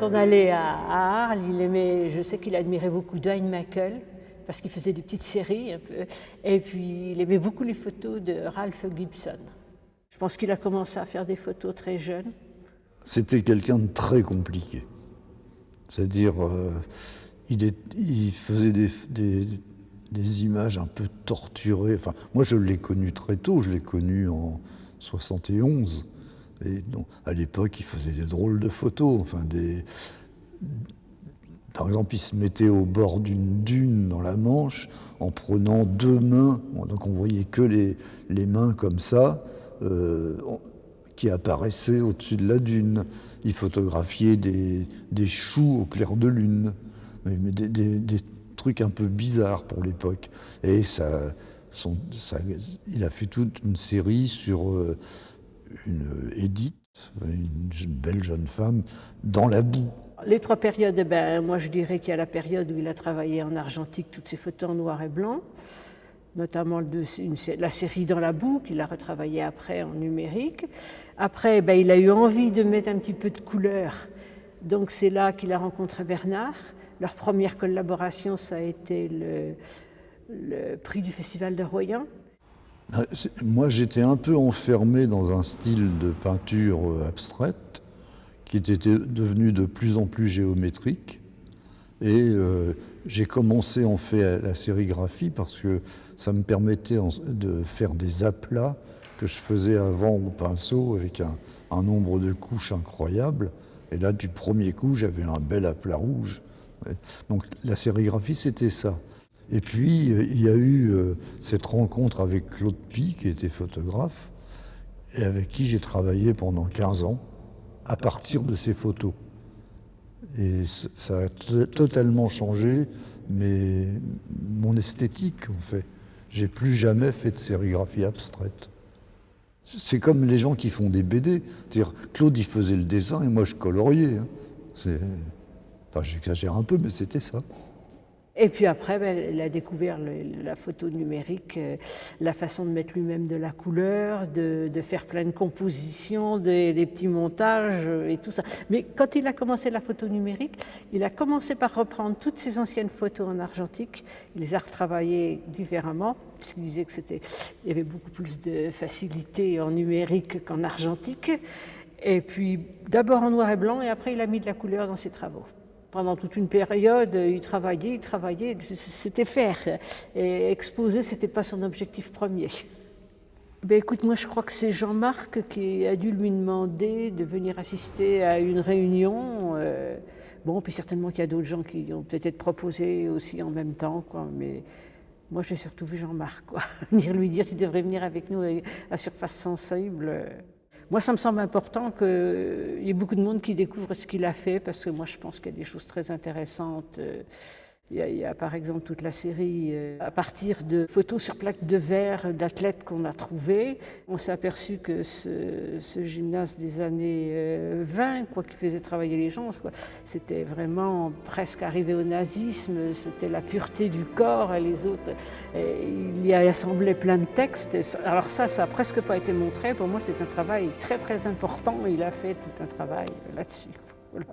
on allait à Arles, je sais qu'il admirait beaucoup Dwight Michael, parce qu'il faisait des petites séries un peu, et puis il aimait beaucoup les photos de Ralph Gibson. Je pense qu'il a commencé à faire des photos très jeune. C'était quelqu'un de très compliqué. C'est-à-dire, il faisait des images un peu torturées. Enfin, moi, je l'ai connu très tôt, je l'ai connu en 71. Et donc, à l'époque, il faisait des drôles de photos. Enfin, par exemple, il se mettait au bord d'une dune dans la Manche en prenant deux mains. Donc, on voyait que les mains comme ça, qui apparaissaient au-dessus de la dune. Il photographiait des choux au clair de lune. Mais des trucs un peu bizarres pour l'époque. Et il a fait toute une série sur une Edith, une belle jeune femme, dans la boue. Les trois périodes, moi je dirais qu'il y a la période où il a travaillé en argentique, toutes ses photos en noir et blanc, notamment la série Dans la boue, qu'il a retravaillé après en numérique. Après, il a eu envie de mettre un petit peu de couleur, donc c'est là qu'il a rencontré Bernard. Leur première collaboration, ça a été le prix du Festival de Royan. Moi, j'étais un peu enfermé dans un style de peinture abstraite qui était devenu de plus en plus géométrique. Et j'ai commencé en fait la sérigraphie parce que ça me permettait de faire des aplats que je faisais avant au pinceau avec un nombre de couches incroyable. Et là, du premier coup, j'avais un bel aplat rouge. Donc la sérigraphie, c'était ça. Et puis, il y a eu cette rencontre avec Claude Pie, qui était photographe, et avec qui j'ai travaillé pendant 15 ans, à partir de ces photos. Et ça a totalement changé mon esthétique, en fait. J'ai plus jamais fait de sérigraphie abstraite. C'est comme les gens qui font des BD. C'est-à-dire, Claude, il faisait le dessin et moi, je coloriais. Enfin, j'exagère un peu, mais c'était ça. Et puis après, il a découvert la photo numérique, la façon de mettre lui-même de la couleur, de faire plein de compositions, des petits montages et tout ça. Mais quand il a commencé la photo numérique, il a commencé par reprendre toutes ses anciennes photos en argentique. Il les a retravaillées différemment, puisqu'il disait qu'il y avait beaucoup plus de facilité en numérique qu'en argentique. Et puis d'abord en noir et blanc, et après il a mis de la couleur dans ses travaux. Pendant toute une période, il travaillait, c'était faire. Et exposer, ce n'était pas son objectif premier. Écoute, moi je crois que c'est Jean-Marc qui a dû lui demander de venir assister à une réunion. Puis certainement qu'il y a d'autres gens qui ont peut-être proposé aussi en même temps, quoi. Mais moi j'ai surtout vu Jean-Marc, quoi. Venir lui dire qu'il devrait venir avec nous à Surface Sensible. Moi, ça me semble important qu'il y ait beaucoup de monde qui découvre ce qu'il a fait, parce que moi, je pense qu'il y a des choses très intéressantes. Il y a par exemple toute la série à partir de photos sur plaques de verre d'athlètes qu'on a trouvées. On s'est aperçu que ce gymnase des années 20, qui faisait travailler les gens, c'était vraiment presque arrivé au nazisme, c'était la pureté du corps et les autres. Et il y a assemblé plein de textes. Alors ça n'a presque pas été montré. Pour moi, c'est un travail très très important. Il a fait tout un travail là-dessus. Voilà.